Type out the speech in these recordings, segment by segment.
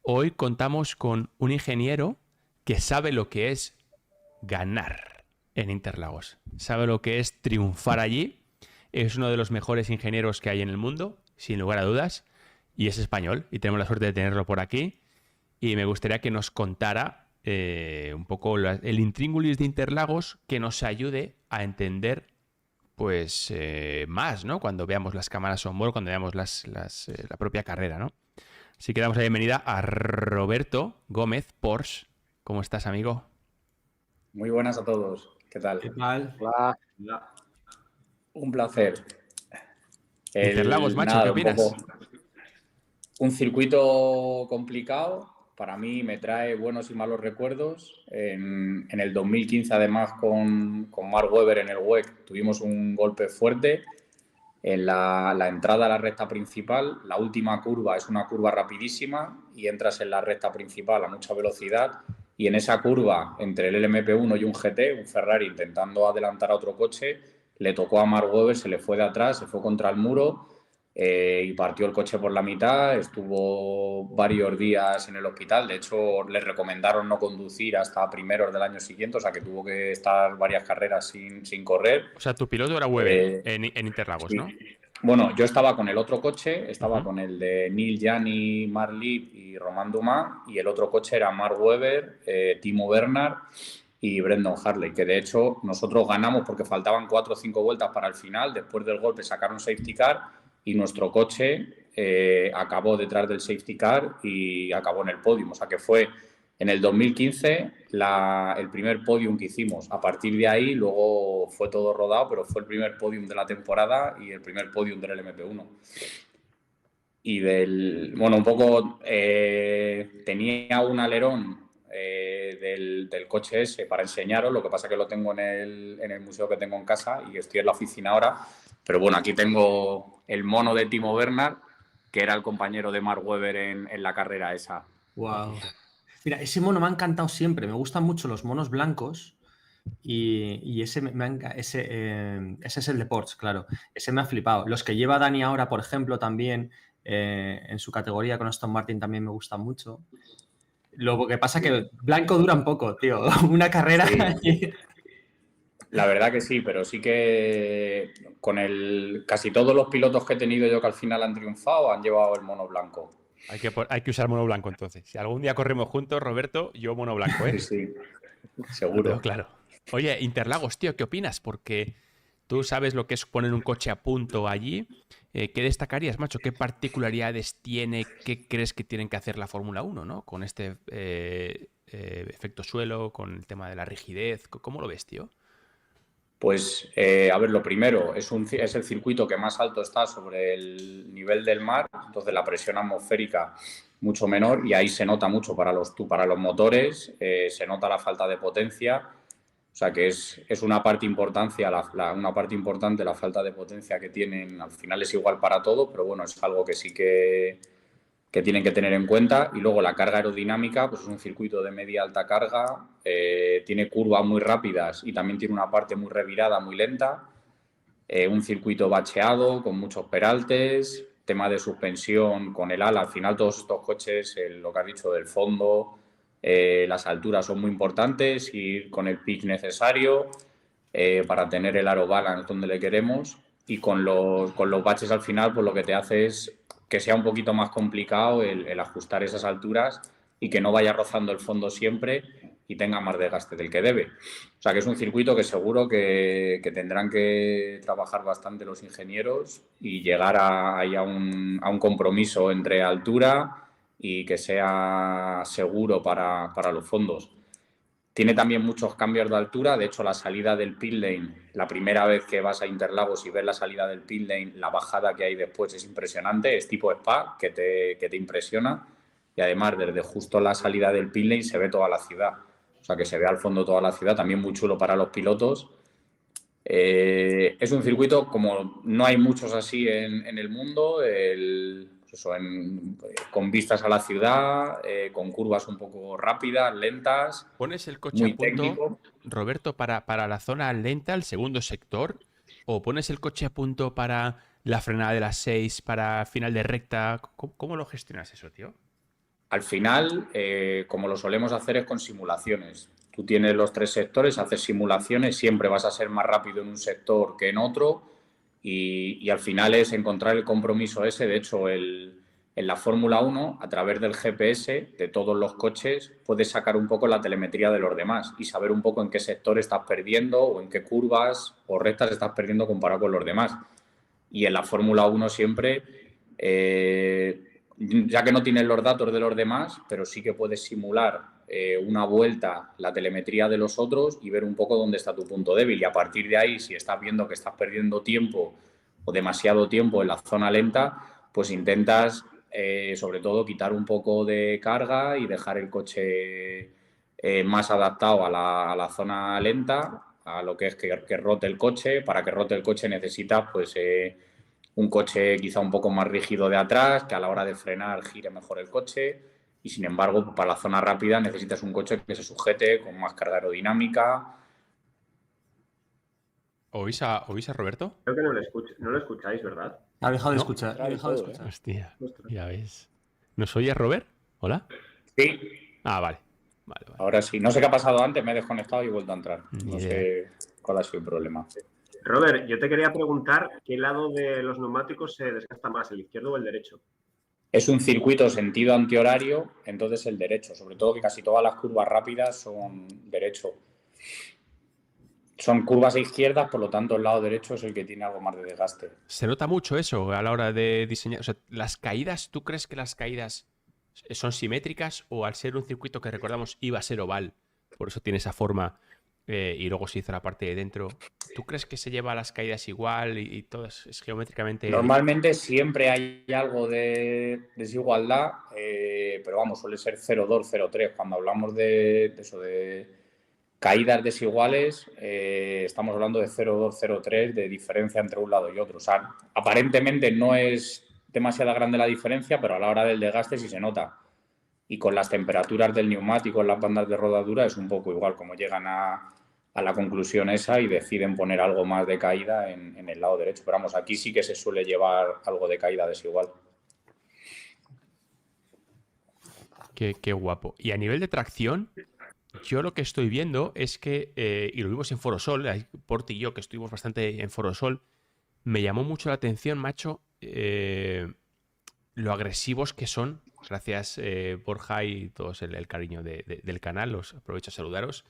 Hoy contamos con un ingeniero que sabe lo que es ganar en Interlagos. Sabe lo que es triunfar allí. Es uno de los mejores ingenieros que hay en el mundo, sin lugar a dudas. Y es español. Y tenemos la suerte de tenerlo por aquí. Y me gustaría que nos contara un poco el intríngulis de Interlagos, que nos ayude a entender pues más, ¿no? Cuando veamos las cámaras on board, cuando veamos la propia carrera, ¿no? Así que damos la bienvenida a Roberto Gómez Porsche. ¿Cómo estás, amigo? Muy buenas a todos. ¿Qué tal? ¿Qué tal? Hola. Un placer. Interlagos, macho, ¿qué Nada, un opinas? poco un circuito complicado. Para mí me trae buenos y malos recuerdos. En el 2015, además, con Mark Webber en el WEC, tuvimos un golpe fuerte. En la entrada a la recta principal, la última curva es una curva rapidísima y entras en la recta principal a mucha velocidad. Y en esa curva, entre el LMP1 y un GT, un Ferrari intentando adelantar a otro coche, le tocó a Mark Webber, se le fue de atrás, se fue contra el muro y partió el coche por la mitad. Estuvo varios días en el hospital. De hecho, le recomendaron no conducir hasta primeros del año siguiente, o sea que tuvo que estar varias carreras sin correr. O sea, tu piloto era Weber en Interlagos, ¿no? Sí. Bueno, yo estaba con el otro coche, estaba Uh-huh. con el de Neil Jani, Mark Lieb y Romain Dumas, y el otro coche era Mark Webber, Timo Bernard y Brendan Hartley, que de hecho nosotros ganamos porque faltaban 4 o 5 vueltas para el final. Después del golpe sacaron safety car y nuestro coche acabó detrás del safety car y acabó en el podio. O sea que fue en el 2015 el primer podium que hicimos. A partir de ahí luego fue todo rodado, pero fue el primer podium de la temporada y el primer podium del LMP1. Y bueno, un poco tenía un alerón del coche ese para enseñaros, lo que pasa que lo tengo en el museo que tengo en casa y estoy en la oficina ahora. Pero bueno, aquí tengo el mono de Timo Bernard, que era el compañero de Mark Webber en la carrera esa. Wow. Mira, ese mono me ha encantado siempre. Me gustan mucho los monos blancos y ese, ese es el de Porsche, claro. Ese me ha flipado. Los que lleva Dani ahora, por ejemplo, también en su categoría con Aston Martin también me gustan mucho. Lo que pasa que blanco dura un poco, tío. Una carrera. Sí, la verdad que sí, pero sí que con casi todos los pilotos que he tenido yo que al final han triunfado han llevado el mono blanco. Hay que usar mono blanco entonces. Si algún día corremos juntos, Roberto, yo mono blanco, ¿eh? Sí, sí, Lo tengo seguro. claro. Oye, Interlagos, tío, ¿qué opinas? Porque tú sabes lo que es poner un coche a punto allí. ¿Qué destacarías, macho? ¿Qué particularidades tiene? ¿Qué crees que tienen que hacer la Fórmula Uno, ¿no? Con este efecto suelo, con el tema de la rigidez. ¿Cómo lo ves, tío? Pues, a ver, lo primero, es el circuito que más alto está sobre el nivel del mar, entonces la presión atmosférica mucho menor y ahí se nota mucho para los motores, se nota la falta de potencia, o sea que es una parte una parte importante la falta de potencia que tienen. Al final es igual para todo, pero bueno, es algo que sí que tienen que tener en cuenta. Y luego la carga aerodinámica, pues es un circuito de media alta carga, tiene curvas muy rápidas y también tiene una parte muy revirada, muy lenta, un circuito bacheado con muchos peraltes, tema de suspensión con el ala. Al final todos estos coches, lo que has dicho del fondo, las alturas son muy importantes, ir con el pitch necesario para tener el aro balance donde le queremos. Y con los baches al final, pues lo que te hace es que sea un poquito más complicado el ajustar esas alturas y que no vaya rozando el fondo siempre y tenga más desgaste del que debe. O sea que es un circuito que seguro que tendrán que trabajar bastante los ingenieros y llegar a un compromiso entre altura y que sea seguro para los fondos. Tiene también muchos cambios de altura. De hecho, la salida del pit lane, la primera vez que vas a Interlagos y ves la salida del pit lane, la bajada que hay después es impresionante. Es tipo spa que te impresiona. Y además, desde justo la salida del pit lane se ve toda la ciudad. O sea, que se ve al fondo toda la ciudad. También muy chulo para los pilotos. Es un circuito, como no hay muchos así en el mundo, con vistas a la ciudad, con curvas un poco rápidas, lentas, ¿Pones el coche a muy punto, técnico. Roberto, para la zona lenta, el segundo sector? ¿O pones el coche a punto para la frenada de las 6, para final de recta? ¿Cómo lo gestionas eso, tío? Al final, como lo solemos hacer es con simulaciones. Tú tienes los 3 sectores, haces simulaciones, siempre vas a ser más rápido en un sector que en otro y al final es encontrar el compromiso ese. De hecho, en la Fórmula 1, a través del GPS de todos los coches, puedes sacar un poco la telemetría de los demás y saber un poco en qué sector estás perdiendo o en qué curvas o rectas estás perdiendo comparado con los demás. Y en la Fórmula 1 siempre, ya que no tienes los datos de los demás, pero sí que puedes simular una vuelta, la telemetría de los otros y ver un poco dónde está tu punto débil. Y a partir de ahí, si estás viendo que estás perdiendo tiempo o demasiado tiempo en la zona lenta, pues intentas, sobre todo, quitar un poco de carga y dejar el coche más adaptado a la zona lenta, a lo que es que rote el coche. Para que rote el coche necesitas pues un coche quizá un poco más rígido de atrás, que a la hora de frenar gire mejor el coche, y sin embargo para la zona rápida necesitas un coche que se sujete con más carga aerodinámica. ¿Oís a Roberto? Creo que no lo escucháis, ¿verdad? Ha dejado de No. escuchar. Ha dejado de escuchar. Hostia, Ostras. ya ves. ¿Nos oye Robert? ¿Hola? Sí, Ah, vale. Vale. ahora sí. No sé qué ha pasado antes, me he desconectado y he vuelto a entrar. Ni No idea. sé cuál ha sido el problema. Robert, yo te quería preguntar qué lado de los neumáticos se desgasta más, el izquierdo o el derecho. Es un circuito sentido antihorario, entonces el derecho, sobre todo que casi todas las curvas rápidas son derecho. Son curvas izquierdas, por lo tanto el lado derecho es el que tiene algo más de desgaste. Se nota mucho eso a la hora de diseñar. O sea, las caídas, ¿tú crees que las caídas son simétricas o al ser un circuito que recordamos iba a ser oval, por eso tiene esa forma y luego se hizo la parte de dentro? ¿Tú crees que se lleva las caídas igual y todo es geométricamente? Normalmente siempre hay algo de desigualdad, pero vamos, suele ser 0,2, 0,3. Cuando hablamos de eso, de caídas desiguales, estamos hablando de 0,2, 0,3 de diferencia entre un lado y otro. O sea, aparentemente no es demasiada grande la diferencia, pero a la hora del desgaste sí se nota. Y con las temperaturas del neumático en las bandas de rodadura es un poco igual, como llegan a la conclusión esa y deciden poner algo más de caída en el lado derecho. Pero vamos, aquí sí que se suele llevar algo de caída desigual. Qué guapo. Y a nivel de tracción, yo lo que estoy viendo es que, y lo vimos en Forosol, Porti y yo que estuvimos bastante en Forosol, me llamó mucho la atención, macho, lo agresivos que son. Gracias, Borja y todos el cariño del canal, os aprovecho a saludaros.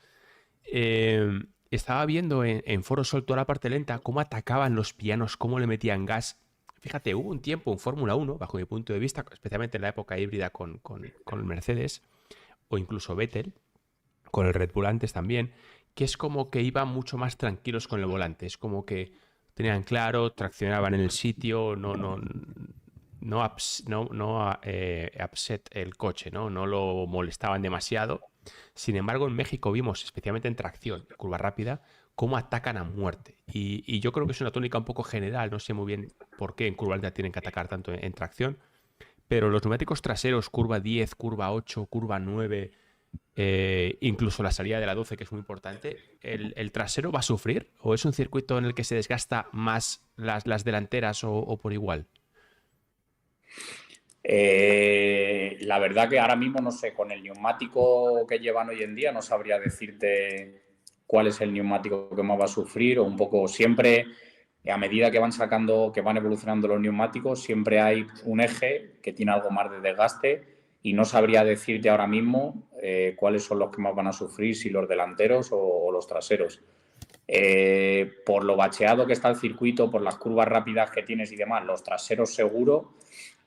Estaba viendo en Forosol toda la parte lenta, cómo atacaban los pianos, cómo le metían gas. Fíjate, hubo un tiempo en Fórmula 1, bajo mi punto de vista, especialmente en la época híbrida con el Mercedes, o incluso Vettel, con el Red Bull antes también, que es como que iban mucho más tranquilos con el volante. Es como que tenían claro, traccionaban en el sitio, no upset el coche, ¿no? No lo molestaban demasiado. Sin embargo, en México vimos, especialmente en tracción, curva rápida, cómo atacan a muerte. Y yo creo que es una tónica un poco general, no sé muy bien por qué en curva alta tienen que atacar tanto en tracción, pero los neumáticos traseros, curva 10, curva 8, curva 9, incluso la salida de la 12, que es muy importante, ¿el trasero va a sufrir? ¿O es un circuito en el que se desgasta más las delanteras o por igual? La verdad que ahora mismo no sé, con el neumático que llevan hoy en día no sabría decirte cuál es el neumático que más va a sufrir, o un poco siempre, a medida que van sacando, que van evolucionando los neumáticos, siempre hay un eje que tiene algo más de desgaste y no sabría decirte ahora mismo cuáles son los que más van a sufrir, si los delanteros o los traseros. Por lo bacheado que está el circuito, por las curvas rápidas que tienes y demás, los traseros seguro,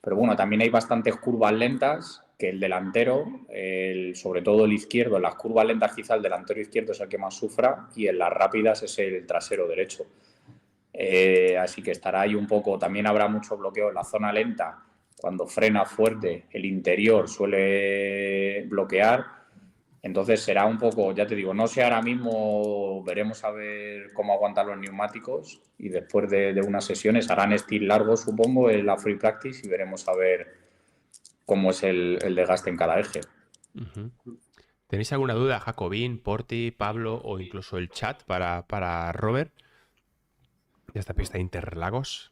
pero bueno, también hay bastantes curvas lentas que el delantero, sobre todo el izquierdo, en las curvas lentas quizá el delantero izquierdo es el que más sufra y en las rápidas es el trasero derecho. Así que estará ahí un poco, también habrá mucho bloqueo en la zona lenta, cuando frena fuerte el interior suele bloquear. Entonces será un poco, ya te digo, no sé ahora mismo, veremos a ver cómo aguantan los neumáticos y después de unas sesiones harán stint largos, supongo, en la free practice y veremos a ver cómo es el desgaste en cada eje. ¿Tenéis alguna duda, Jacobín, Porti, Pablo o incluso el chat para Robert de esta pista de Interlagos?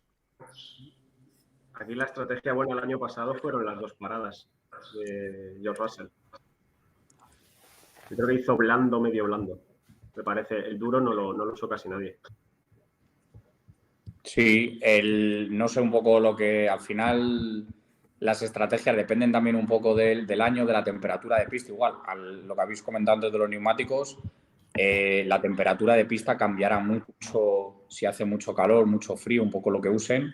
Aquí la estrategia buena el año pasado fueron las dos paradas. de George Russell. Yo creo que hizo blando, medio blando. Me parece, el duro no lo usó casi nadie. Sí, no sé un poco lo que al final las estrategias dependen también un poco del año, de la temperatura de pista. Igual, lo que habéis comentado antes de los neumáticos, la temperatura de pista cambiará mucho si hace mucho calor, mucho frío, un poco lo que usen.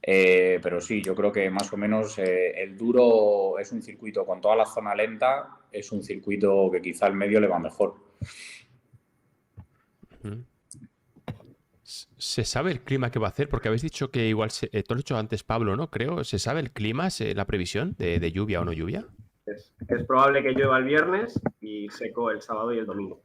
Pero sí, yo creo que más o menos el duro es un circuito con toda la zona lenta, es un circuito que quizá al medio le va mejor. ¿Se sabe el clima que va a hacer? Porque habéis dicho que igual, tú lo has dicho antes, Pablo, ¿no? Creo, ¿se sabe el clima, la previsión de lluvia o no lluvia? Es probable que llueva el viernes y seco el sábado y el domingo.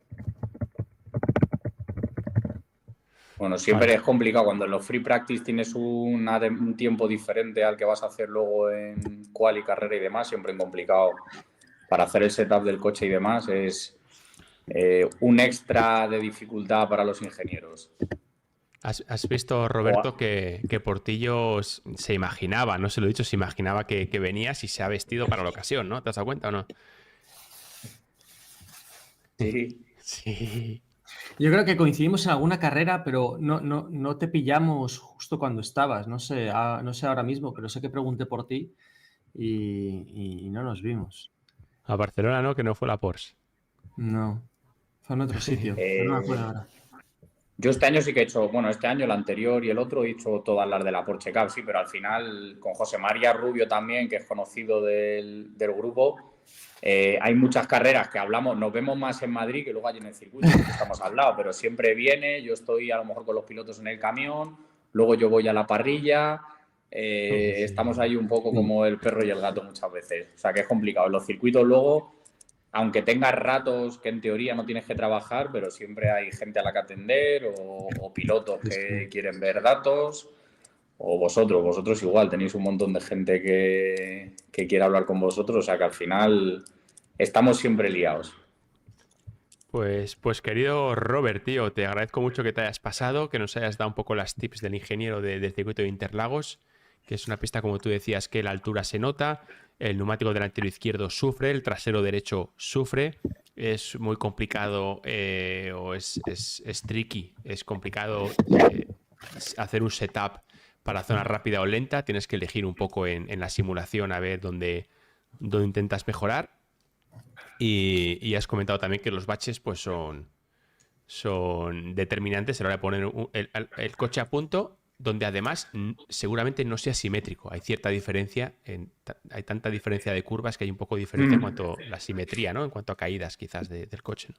Bueno, siempre es complicado cuando en los free practice tienes un tiempo diferente al que vas a hacer luego en quali y carrera y demás, siempre es complicado para hacer el setup del coche y demás, es un extra de dificultad para los ingenieros. ¿Has visto, Roberto, que Portillo se imaginaba, no se lo he dicho, se imaginaba que venías y se ha vestido para la ocasión, ¿no? ¿Te has dado cuenta o no? Sí. Sí. Yo creo que coincidimos en alguna carrera, pero no te pillamos justo cuando estabas. No sé ahora mismo, pero sé que pregunté por ti y no nos vimos. A Barcelona, ¿no? Que no fue la Porsche. No, fue en otro sitio. No me acuerdo ahora. Yo este año sí que he hecho, bueno, este año, el anterior y el otro he hecho todas las de la Porsche Cup, sí, pero al final con José María Rubio también, que es conocido del grupo, hay muchas carreras que hablamos, nos vemos más en Madrid que luego allí en el circuito, porque estamos al lado, pero siempre viene, yo estoy a lo mejor con los pilotos en el camión, luego yo voy a la parrilla, estamos ahí un poco como el perro y el gato muchas veces, o sea que es complicado. En los circuitos luego, aunque tengas ratos que en teoría no tienes que trabajar, pero siempre hay gente a la que atender o pilotos que quieren ver datos, o vosotros igual tenéis un montón de gente que quiere hablar con vosotros, o sea que al final estamos siempre liados. Pues querido Robert, tío, te agradezco mucho que te hayas pasado, que nos hayas dado un poco las tips del ingeniero del circuito de Interlagos, que es una pista, como tú decías, que la altura se nota, el neumático delantero izquierdo sufre, el trasero derecho sufre, es muy complicado o es tricky, es complicado hacer un setup para zona rápida o lenta, tienes que elegir un poco en la simulación a ver dónde intentas mejorar. Y has comentado también que los baches pues son determinantes a la hora de poner el coche a punto, donde además seguramente no sea simétrico. Hay cierta diferencia, hay tanta diferencia de curvas que hay un poco de diferencia en cuanto a la simetría, ¿no? En cuanto a caídas quizás del coche, ¿no?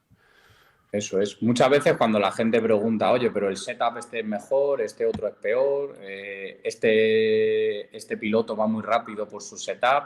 Eso es. Muchas veces cuando la gente pregunta, oye, pero el setup este es mejor, este otro es peor, este piloto va muy rápido por su setup,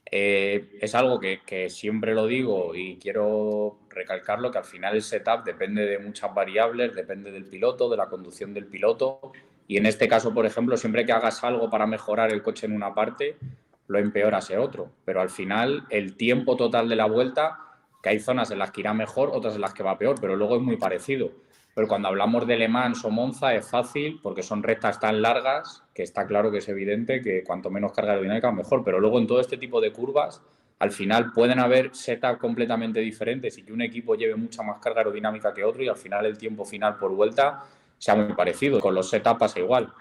es algo que siempre lo digo y quiero recalcarlo, que al final el setup depende de muchas variables, depende del piloto, de la conducción del piloto, y en este caso, por ejemplo, siempre que hagas algo para mejorar el coche en una parte, lo empeoras en otro, pero al final el tiempo total de la vuelta, que hay zonas en las que irá mejor, otras en las que va peor, pero luego es muy parecido. Pero cuando hablamos de Le Mans o Monza es fácil porque son rectas tan largas que está claro que es evidente que cuanto menos carga aerodinámica mejor. Pero luego en todo este tipo de curvas, al final pueden haber setups completamente diferentes y que un equipo lleve mucha más carga aerodinámica que otro y al final el tiempo final por vuelta sea muy parecido. Con los setups pasa igual.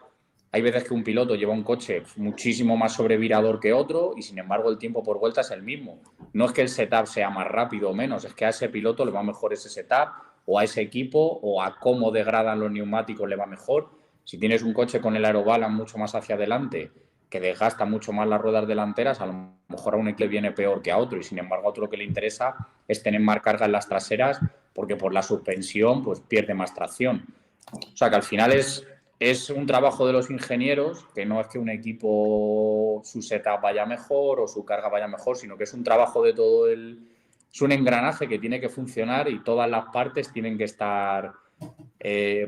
Hay veces que un piloto lleva un coche muchísimo más sobrevirador que otro y sin embargo el tiempo por vuelta es el mismo. No es que el setup sea más rápido o menos, es que a ese piloto le va mejor ese setup o a ese equipo o a cómo degradan los neumáticos le va mejor. Si tienes un coche con el aerobalance mucho más hacia adelante, que desgasta mucho más las ruedas delanteras, a lo mejor a un equipo le viene peor que a otro y sin embargo a otro lo que le interesa es tener más carga en las traseras porque por la suspensión pues pierde más tracción. O sea que al final es un trabajo de los ingenieros, que no es que un equipo su setup vaya mejor o su carga vaya mejor, sino que es un trabajo de todo es un engranaje que tiene que funcionar y todas las partes tienen que estar,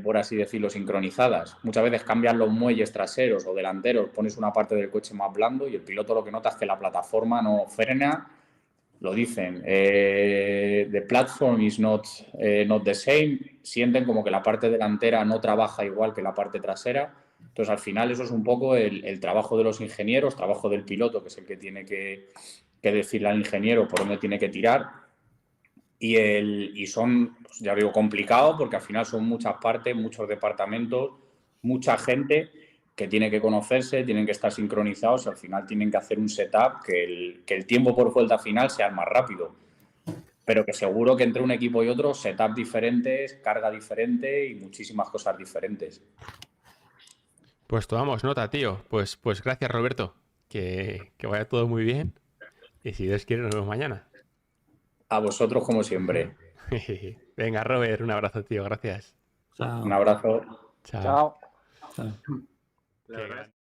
por así decirlo, sincronizadas. Muchas veces cambian los muelles traseros o delanteros, pones una parte del coche más blando y el piloto lo que nota es que la plataforma no frena. Lo dicen, the platform is not the same, sienten como que la parte delantera no trabaja igual que la parte trasera, entonces al final eso es un poco el trabajo de los ingenieros, trabajo del piloto, que es el que tiene que que decirle al ingeniero por dónde tiene que tirar. Y son, pues ya digo, complicado porque al final son muchas partes, muchos departamentos, mucha gente que tiene que conocerse, tienen que estar sincronizados, al final tienen que hacer un setup que el tiempo por vuelta final sea el más rápido. Pero que seguro que entre un equipo y otro, setup diferentes, carga diferente y muchísimas cosas diferentes. Pues tomamos nota, tío. Pues gracias, Roberto. Que vaya todo muy bien. Y si Dios quiere, nos vemos mañana. A vosotros, como siempre. Venga, Robert, un abrazo, tío. Gracias. Chao. Un abrazo. Chao. Chao. Chao. La verdad es